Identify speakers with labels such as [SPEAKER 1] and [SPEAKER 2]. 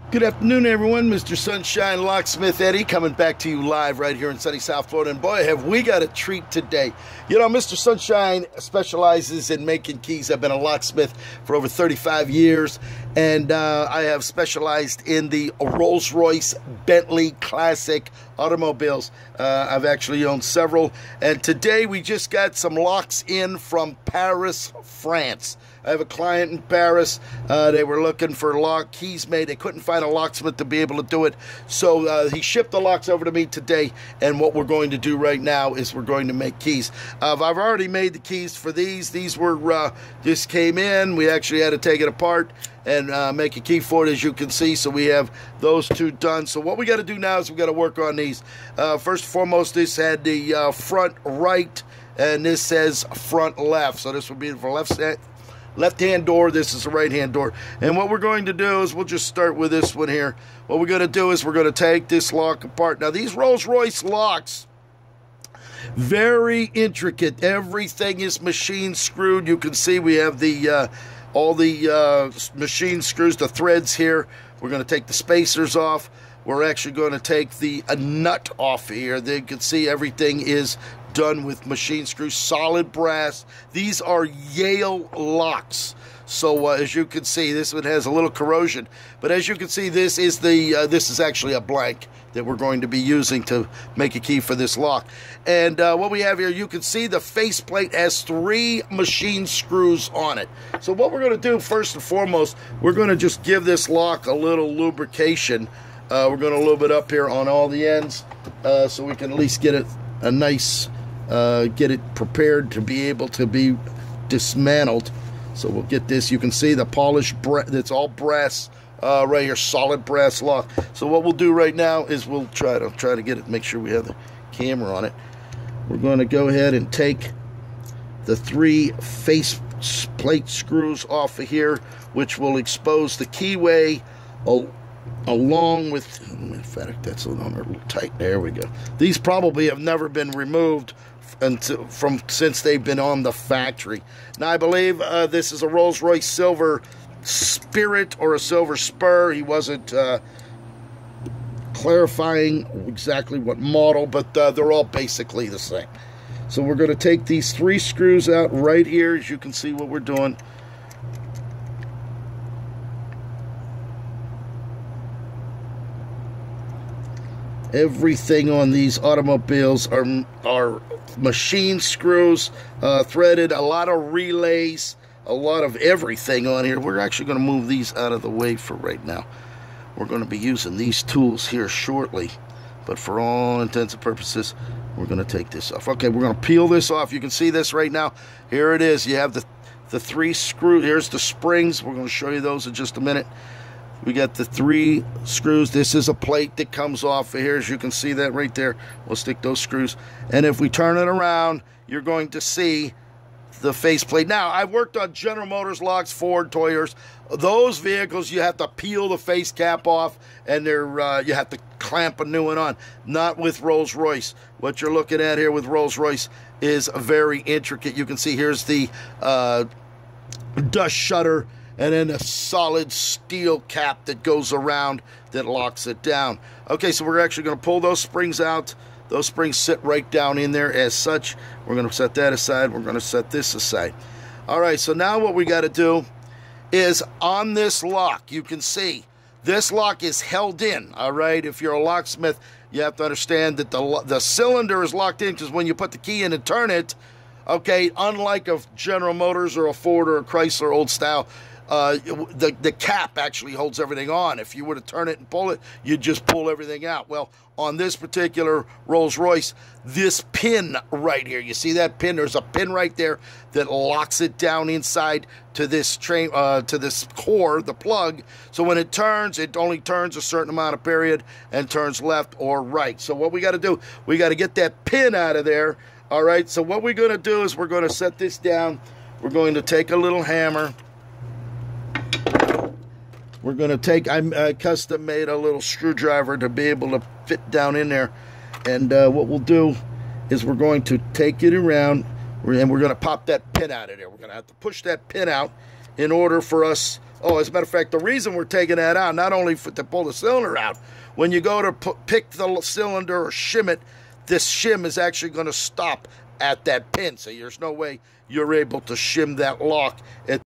[SPEAKER 1] Good afternoon, everyone. Mr. Sunshine Locksmith Eddy coming back to you live right here in sunny South Florida. And boy, have we got a treat today. You know, Mr. Sunshine specializes in making keys. I've been a locksmith for over 35 years, and I have specialized in the Rolls-Royce, Bentley Classic automobiles. I've actually owned several, and today we just got some locks in from Paris, France. I have a client in Paris. They were looking for lock keys made. They couldn't find a locksmith to be able to do it. So he shipped the locks over to me today. And what we're going to do right now is we're going to make keys. I've already made the keys for these. These were just came in. We actually had to take it apart and make a key for it, as you can see. So we have those two done. So what we got to do now is we got to work on these. First and foremost, this had the front right, and this says front left. So this would be for left-hand door. This is a right-hand door. And what we're going to do is we'll just start with this one here. What we're going to do is we're going to take this lock apart. Now, these Rolls-Royce locks, very intricate. Everything is machine screwed. You can see we have the all the machine screws, the threads here. We're going to take the spacers off. We're actually going to take the nut off here. There you can see everything is done with machine screws, solid brass. These are Yale locks. So as you can see, this one has a little corrosion. But as you can see, this is this is actually a blank that we're going to be using to make a key for this lock. And what we have here, you can see the faceplate has 3 machine screws on it. So what we're going to do first and foremost, we're going to just give this lock a little lubrication. We're going to lube it up here on all the ends so we can at least get it a nice, get it prepared to be able to be dismantled. So we'll get this. You can see the polished, it's all brass right here, solid brass lock. So what we'll do right now is we'll try to get it, make sure we have the camera on it. We're going to go ahead and take the 3 faceplate screws off of here, which will expose the keyway along with, in fact, that's a little tight. There we go. These probably have never been removed since they've been on the factory. Now, I believe this is a Rolls-Royce Silver Spirit or a Silver Spur. He wasn't clarifying exactly what model, but they're all basically the same. So we're going to take these 3 screws out right here, as you can see what we're doing. Everything on these automobiles are machine screws, threaded, a lot of relays, a lot of everything on here. We're actually going to move these out of the way for right now. We're going to be using these tools here shortly, but for all intents and purposes, we're going to take this off. Okay, we're going to peel this off. You can see this right now. Here it is. You have the 3 screws. Here's the springs. We're going to show you those in just a minute. We got the 3 screws. This is a plate that comes off of here, as you can see that right there. We'll stick those screws. And if we turn it around, you're going to see the faceplate. Now, I've worked on General Motors locks, Ford, Toyoters. Those vehicles, you have to peel the face cap off, and you have to clamp a new one on. Not with Rolls-Royce. What you're looking at here with Rolls-Royce is very intricate. You can see here's the dust shutter, and then a solid steel cap that goes around that locks it down. Okay, so we're actually going to pull those springs out. Those springs sit right down in there as such. We're going to set that aside. We're going to set this aside. All right, so now what we got to do is on this lock, you can see this lock is held in, all right? If you're a locksmith, you have to understand that the cylinder is locked in, because when you put the key in and turn it, okay, unlike a General Motors or a Ford or a Chrysler old style, the cap actually holds everything on. If you were to turn it and pull it, you'd just pull everything out. Well, on this particular Rolls-Royce, this pin right here, you see that pin? There's a pin right there that locks it down inside to this to this core, the plug. So when it turns, it only turns a certain amount of period and turns left or right. So what we got to do, we got to get that pin out of there. All right, so what we're going to do is we're going to set this down. We're going to take a little hammer. We're going to take, I custom made a little screwdriver to be able to fit down in there. And what we'll do is we're going to take it around, and we're going to pop that pin out of there. We're going to have to push that pin out. in order for us. Oh, as a matter of fact, the reason we're taking that out, not only to pull the cylinder out, when you go to pick the cylinder or shim it, this shim is actually going to stop at that pin. So there's no way you're able to shim that lock at